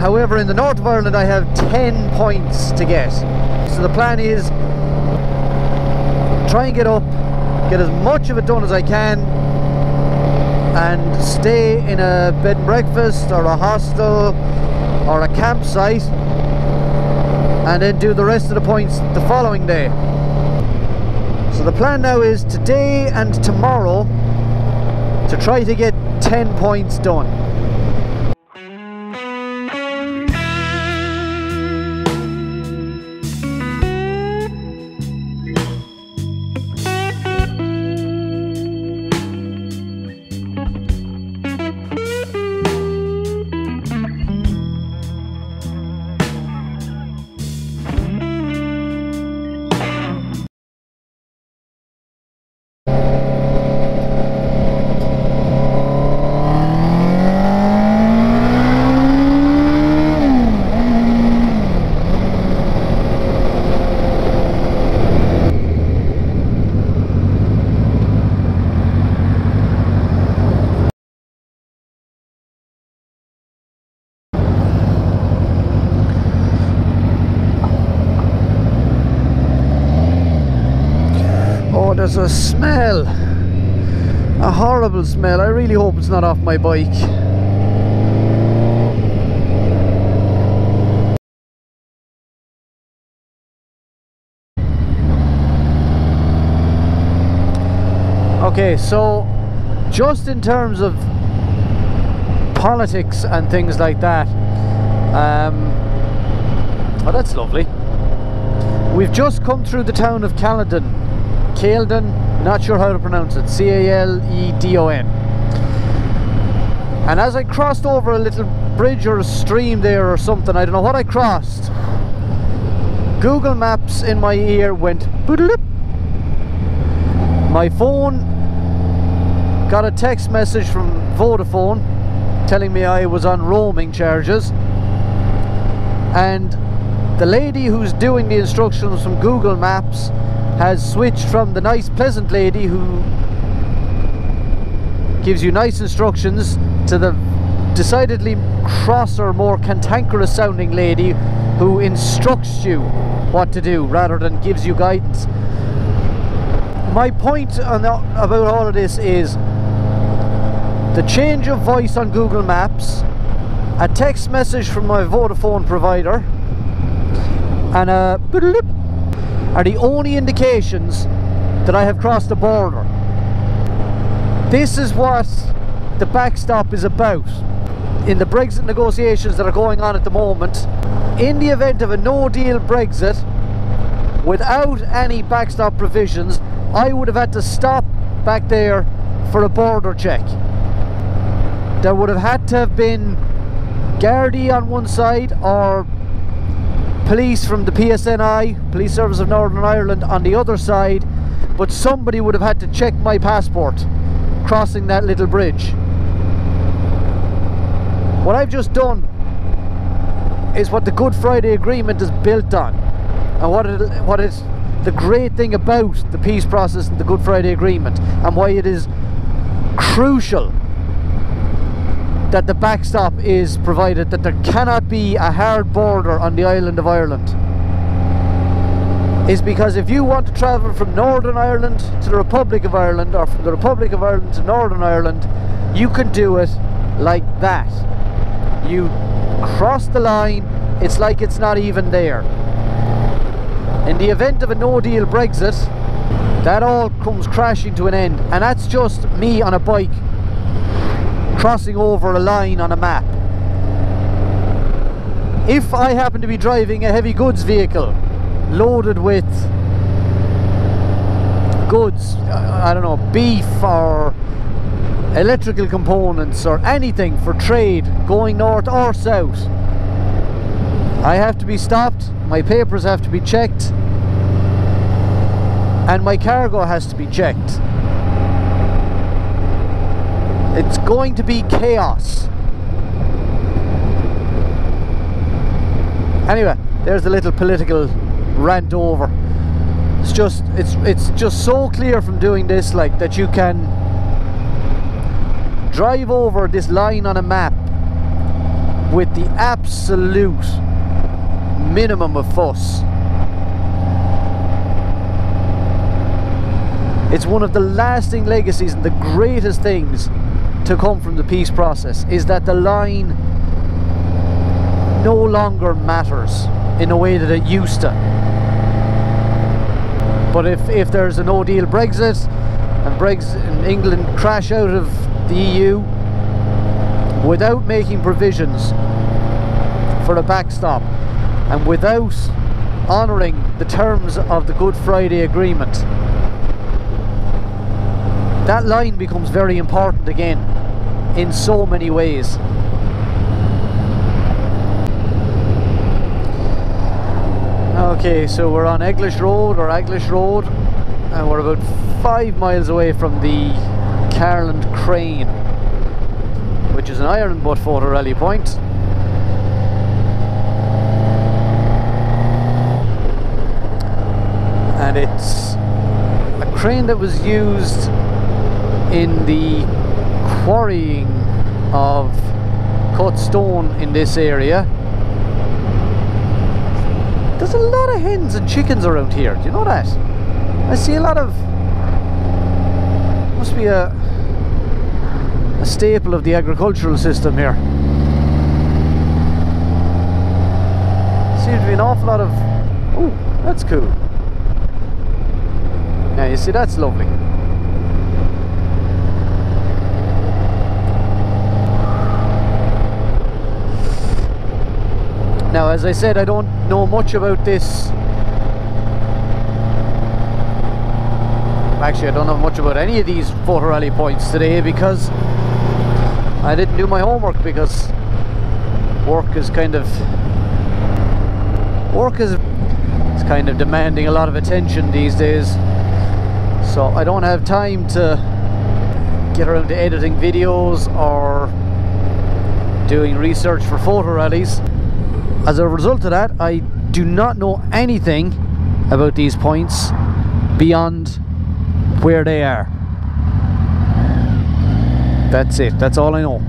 However, in the north of Ireland I have 10 points to get. So the plan is try and get up, get as much of it done as I can, and stay in a bed and breakfast or a hostel or a campsite, and then do the rest of the points the following day. So the plan now is today and tomorrow to try to get 10 points done. There's a smell, a horrible smell. I really hope it's not off my bike. Okay, so just in terms of politics and things like that, oh, that's lovely. We've just come through the town of Carland. Kiln, not sure how to pronounce it, C-A-L-E-D-O-N. And as I crossed over a little bridge or a stream there or something, I don't know what I crossed, Google Maps in my ear went boodle-up. My phone got a text message from Vodafone telling me I was on roaming charges, and the lady who's doing the instructions from Google Maps has switched from the nice pleasant lady who gives you nice instructions to the decidedly crosser, more cantankerous sounding lady who instructs you what to do rather than gives you guidance. My point about all of this is the change of voice on Google Maps, a text message from my Vodafone provider, and a boodle-up are the only indications that I have crossed the border. This is what the backstop is about in the Brexit negotiations that are going on at the moment. In the event of a no-deal Brexit, without any backstop provisions, I would have had to stop back there for a border check. There would have had to have been Gardaí on one side or police from the PSNI, Police Service of Northern Ireland, on the other side, but somebody would have had to check my passport crossing that little bridge. What I've just done is what the Good Friday Agreement is built on, and what is the great thing about the peace process and the Good Friday Agreement, and why it is crucial that the backstop is provided, that there cannot be a hard border on the island of Ireland, is because if you want to travel from Northern Ireland to the Republic of Ireland, or from the Republic of Ireland to Northern Ireland, you can do it like that. You cross the line, it's like it's not even there. In the event of a no-deal Brexit, that all comes crashing to an end, and that's just me on a bike crossing over a line on a map. If I happen to be driving a heavy goods vehicle loaded with goods, I don't know, beef or electrical components or anything for trade going north or south, I have to be stopped, my papers have to be checked, and my cargo has to be checked. It's going to be chaos. Anyway, there's the little political rant over. It's just so clear from doing this, like, that you can drive over this line on a map with the absolute minimum of fuss. It's one of the lasting legacies and the greatest things to come from the peace process, is that the line no longer matters in a way that it used to. But if there's a no-deal Brexit and England crash out of the EU without making provisions for a backstop and without honouring the terms of the Good Friday Agreement, that line becomes very important again in so many ways. Okay, so we're on Eglish Road, and we're about 5 miles away from the Carland crane, which is an iron butt photo rally point. And it's a crane that was used in the quarrying of cut stone in this area. There's a lot of hens and chickens around here, do you know that? I see a lot of... must be a staple of the agricultural system here. Seems to be an awful lot of... oh, that's cool. Yeah, you see, that's lovely. Now, as I said, I don't know much about this. Actually, I don't know much about any of these photo rally points today because I didn't do my homework, because work is kind of demanding a lot of attention these days. So I don't have time to get around to editing videos or doing research for photo rallies. As a result of that, I do not know anything about these points beyond where they are. That's it, that's all I know.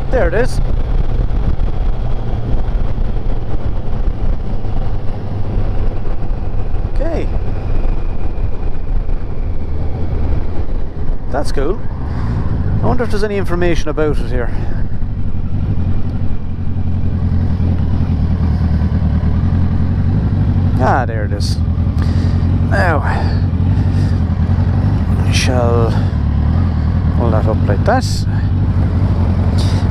There it is. Okay. That's cool. I wonder if there's any information about it here. Ah, there it is. Now, I shall hold that up like that.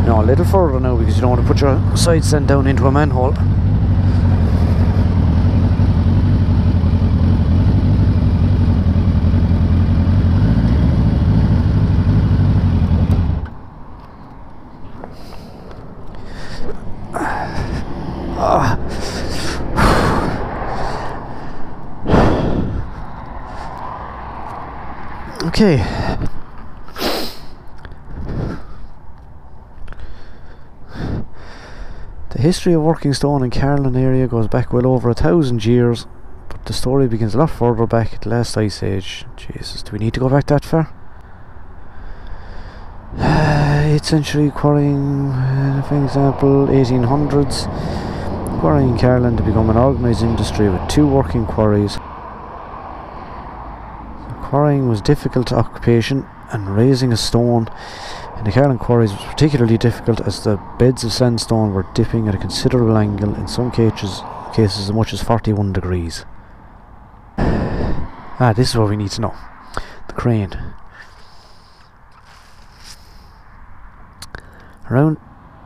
No, a little further now, because you don't want to put your side stand down into a manhole. Okay. The history of working stone in Carland area goes back well over 1,000 years, but the story begins a lot further back at the last ice age. Jesus, do we need to go back that far? 8th century quarrying, for example, 1800s. Quarrying in Carland to become an organised industry with 2 working quarries. Quarrying was a difficult occupation, and raising a stone in the Carland quarries was particularly difficult, as the beds of sandstone were dipping at a considerable angle, in some cases as much as 41 degrees. Ah, this is what we need to know. The crane. Around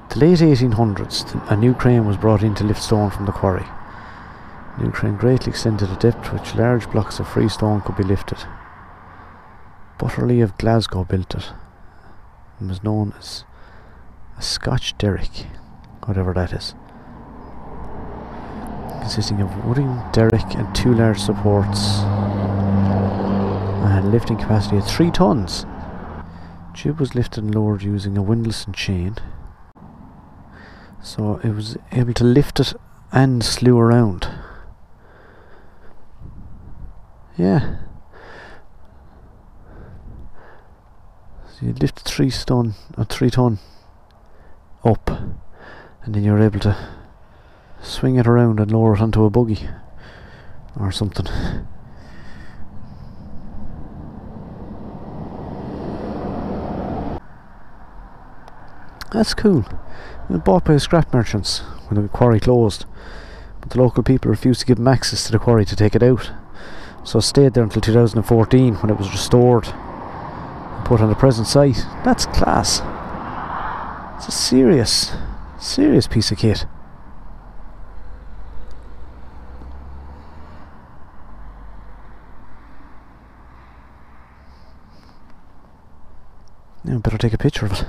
the late 1800s, a new crane was brought in to lift stone from the quarry. New crane greatly extended the depth which large blocks of freestone could be lifted. Butterley of Glasgow built it and was known as a Scotch derrick, whatever that is, consisting of wooden derrick and 2 large supports and had a lifting capacity of 3 tons. Tube was lifted and lowered using a windlass and chain, so it was able to lift it and slew around. Yeah. So you lift 3 ton up, and then you're able to swing it around and lower it onto a buggy or something. That's cool. It was bought by the scrap merchants when the quarry closed, but the local people refused to give them access to the quarry to take it out, so it stayed there until 2014 when it was restored and put on the present site. That's class. It's a serious piece of kit. Now I better take a picture of it.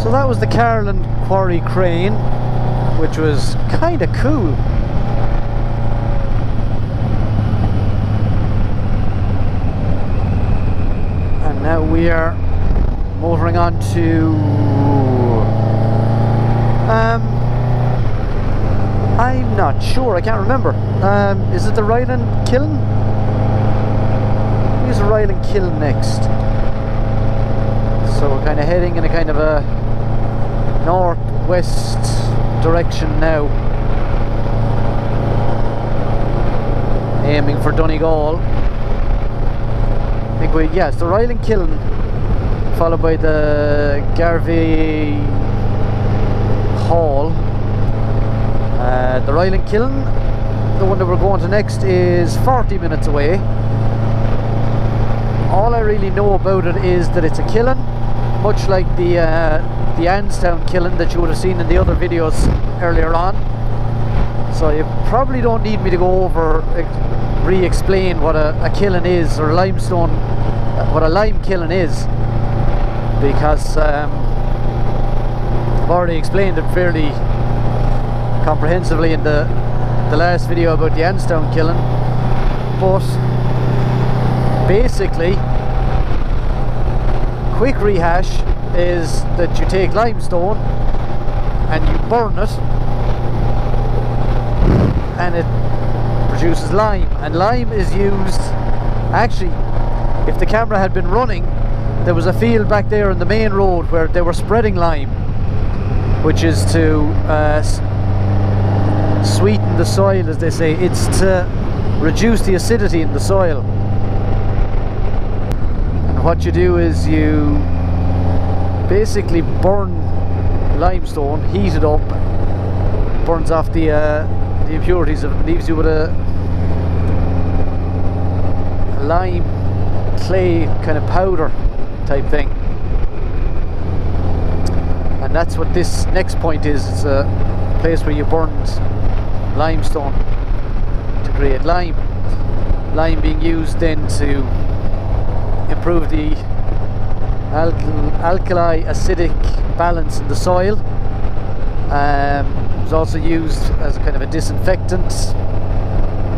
So that was the Carland quarry crane, which was kind of cool. And now we are motoring on to I'm not sure, I can't remember. Is it the Rylagh Kiln? Use the Rylagh Kiln next. So we're kind of heading in a kind of a northwest direction now, aiming for Donegal. I think it's the Rylagh Kiln, followed by the Garvey Hall. The Rylagh Kiln, the one that we're going to next, is 40 minutes away. All I really know about it is that it's a kiln, much like the Anstown kiln that you would have seen in the other videos earlier on. So you probably don't need me to go over, re-explain what a kiln is, or limestone, what a lime kiln is, because I've already explained it fairly comprehensively in the last video about the Anstown kiln. But basically, quick rehash is that you take limestone and you burn it and it produces lime, and lime is used, actually, if the camera had been running, there was a field back there in the main road where they were spreading lime, which is to sweeten the soil, as they say. It's to reduce the acidity in the soil. And what you do is you basically burn limestone, heat it up, burns off the impurities, and leaves you with a lime clay kind of powder type thing. And that's what this next point is. It's a place where you burned limestone to create lime. Lime being used then to improve the alkali acidic balance in the soil. It was also used as a kind of a disinfectant,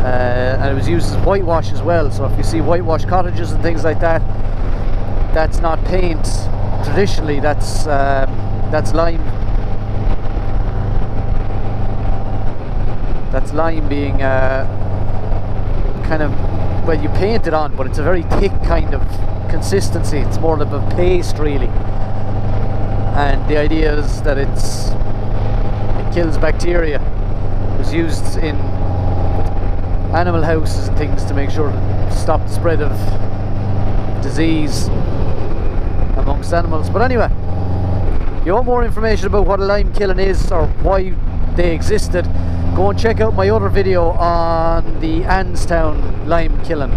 and it was used as whitewash as well. So if you see whitewash cottages and things like that, that's not paint traditionally, that's lime. That's lime being kind of, well, you paint it on, but it's a very thick kind of consistency. It's more of a paste really, and the idea is that it kills bacteria. It was used in animal houses and things to make sure to stop the spread of disease amongst animals. But anyway, If you want more information about what a lime kiln is or why they existed, go and check out my other video on the Anstown lime kiln.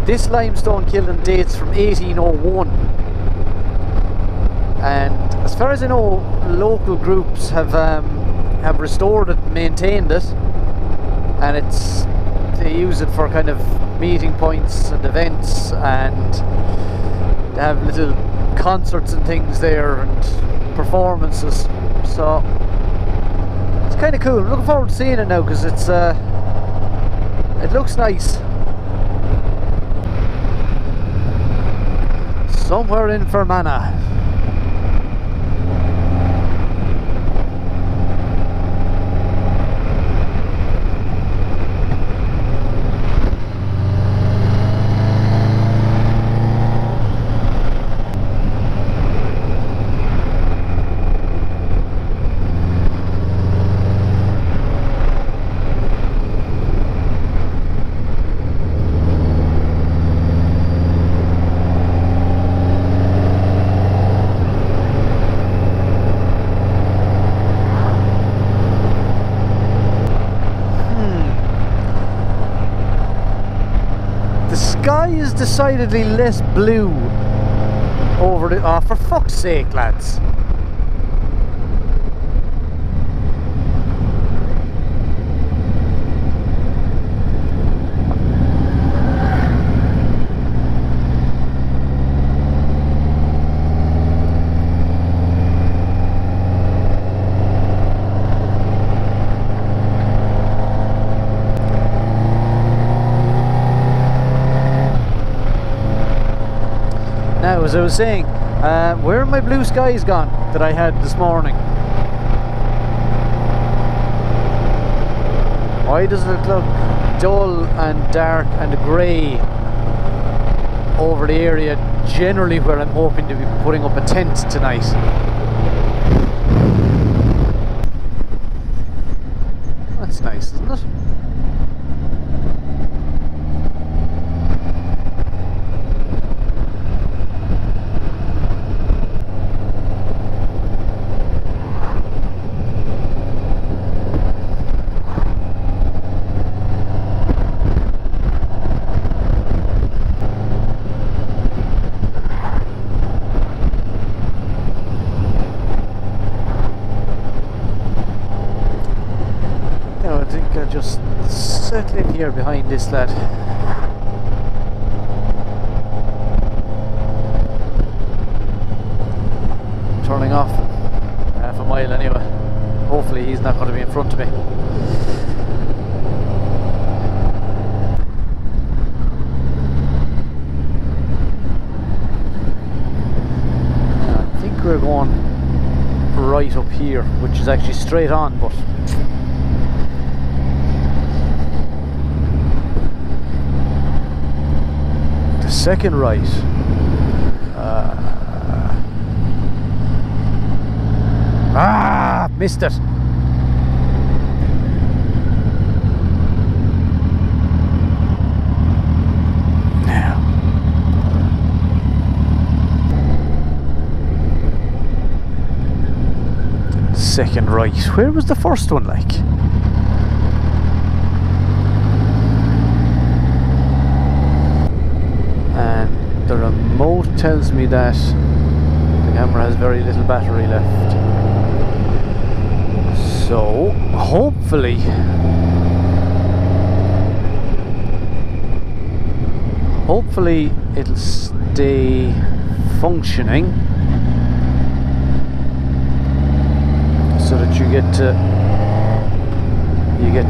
This limestone kiln dates from 1801, and as far as I know, local groups have restored it, maintained it, and they use it for kind of meeting points and events, and they have little concerts and things there and performances. So it's kind of cool. I'm looking forward to seeing it now because it looks nice. Somewhere in Fermanagh. Is decidedly less blue over the... Oh, for fuck's sake, lads. Now, as I was saying, where are my blue skies gone that I had this morning? Why does it look dull and dark and grey over the area generally where I'm hoping to be putting up a tent tonight? That's nice, isn't it? Just settle in here behind this lad. Turning off half a mile anyway. Hopefully he's not going to be in front of me. I think we're going right up here, which is actually straight on, but second right. Missed it. Now. Second right. Where was the first one like? The remote tells me that the camera has very little battery left, so hopefully it'll stay functioning so that you get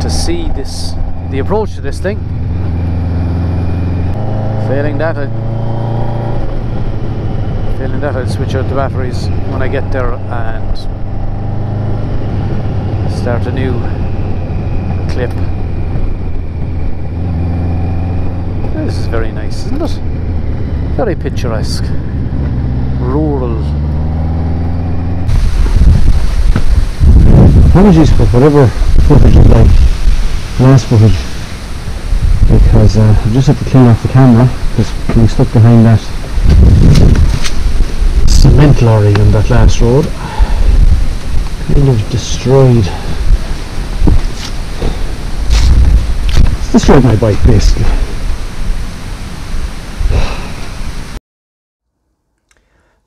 to see the approach to this thing. Failing that, I'll switch out the batteries when I get there and start a new clip. This is very nice, isn't it? Very picturesque. Rural. Apologies for whatever footage is like last footage, because I just had to clean off the camera because I'm stuck behind that cement lorry on that last road. Kind of destroyed my bike basically.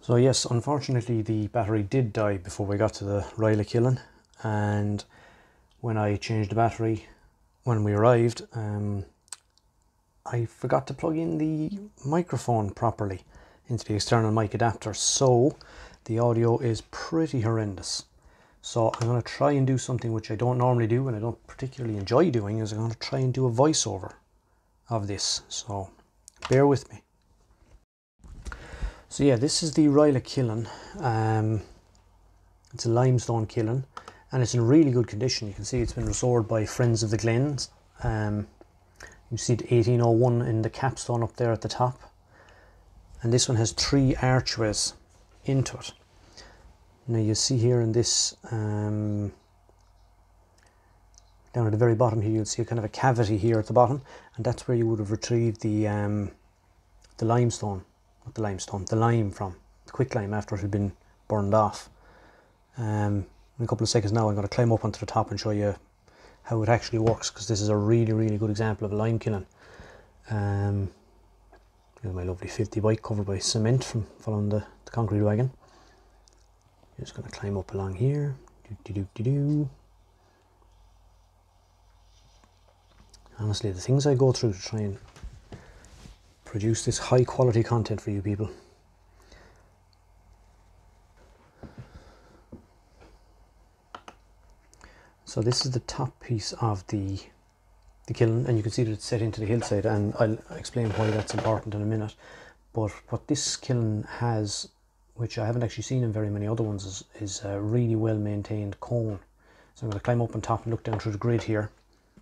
So yes, unfortunately the battery did die before we got to the Rylagh Kiln, and when I changed the battery when we arrived, I forgot to plug in the microphone properly into the external mic adapter, so the audio is pretty horrendous. So I'm going to try and do something which I don't normally do and I don't particularly enjoy doing, is I'm going to try and do a voiceover of this, so bear with me. So yeah, this is the Rylagh Kiln. It's a limestone kiln and it's in really good condition. You can see it's been restored by Friends of the Glens. You see the 1801 in the capstone up there at the top, and this one has 3 archways into it. Now you see here in this, down at the very bottom here, you'll see a kind of a cavity here at the bottom, and that's where you would have retrieved the limestone, not the limestone, the lime from, the quicklime after it had been burned off. In a couple of seconds now I'm going to climb up onto the top and show you how it actually works, because this is a really good example of a lime kiln. Here's my lovely filthy bike covered by cement from following the concrete wagon. Just going to climb up along here. Honestly, the things I go through to try and produce this high quality content for you people. So this is the top piece of the kiln, and you can see that it's set into the hillside, and I'll explain why that's important in a minute. But what this kiln has, which I haven't actually seen in very many other ones, is a really well maintained cone. So I'm going to climb up on top and look down through the grid here.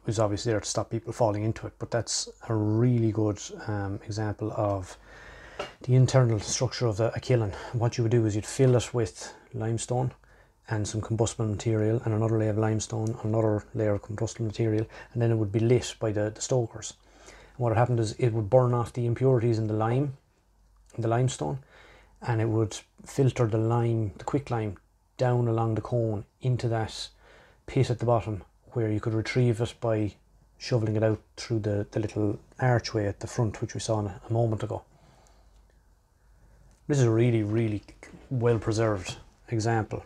It's obviously there to stop people falling into it, but that's a really good example of the internal structure of a kiln. What you would do is you'd fill it with limestone and some combustible material, and another layer of limestone, another layer of combustible material, and then it would be lit by the stokers. And what had happened is it would burn off the impurities in the limestone, and it would filter the quicklime down along the cone into that pit at the bottom, where you could retrieve it by shoveling it out through the little archway at the front, which we saw a moment ago. This is a really well preserved example.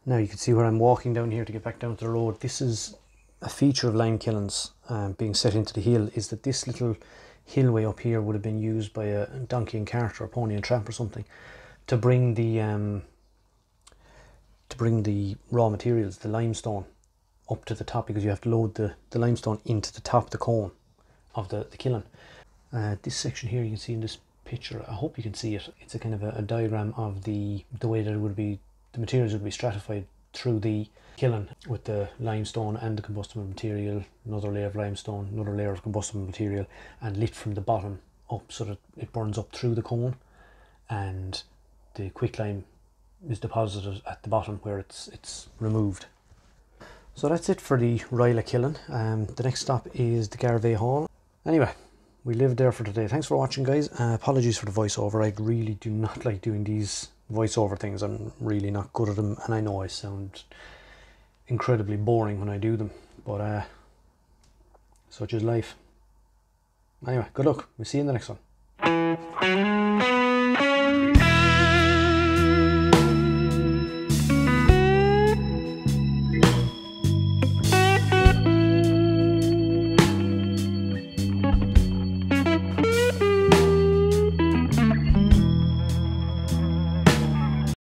Now you can see where I'm walking down here to get back down to the road. This is a feature of lime kilns being set into the hill, is that this little hillway up here would have been used by a donkey and cart or a pony and tramp or something to bring the raw materials, the limestone, up to the top, because you have to load the limestone into the top of the cone of the kiln. This section here you can see in this picture, I hope you can see it, it's a kind of a diagram of the way that it would be, the materials would be stratified through the kiln, with the limestone and the combustible material, another layer of limestone, another layer of combustible material, and lit from the bottom up so that it burns up through the cone, and the quicklime is deposited at the bottom where it's removed. So that's it for the Rylagh Kiln. The next stop is the Garvey Hall. Anyway, we lived there for today. Thanks for watching, guys. Apologies for the voiceover. I really do not like doing these voiceover things. I'm really not good at them, and I know I sound incredibly boring when I do them, but such is life. Anyway, good luck. We'll see you in the next one.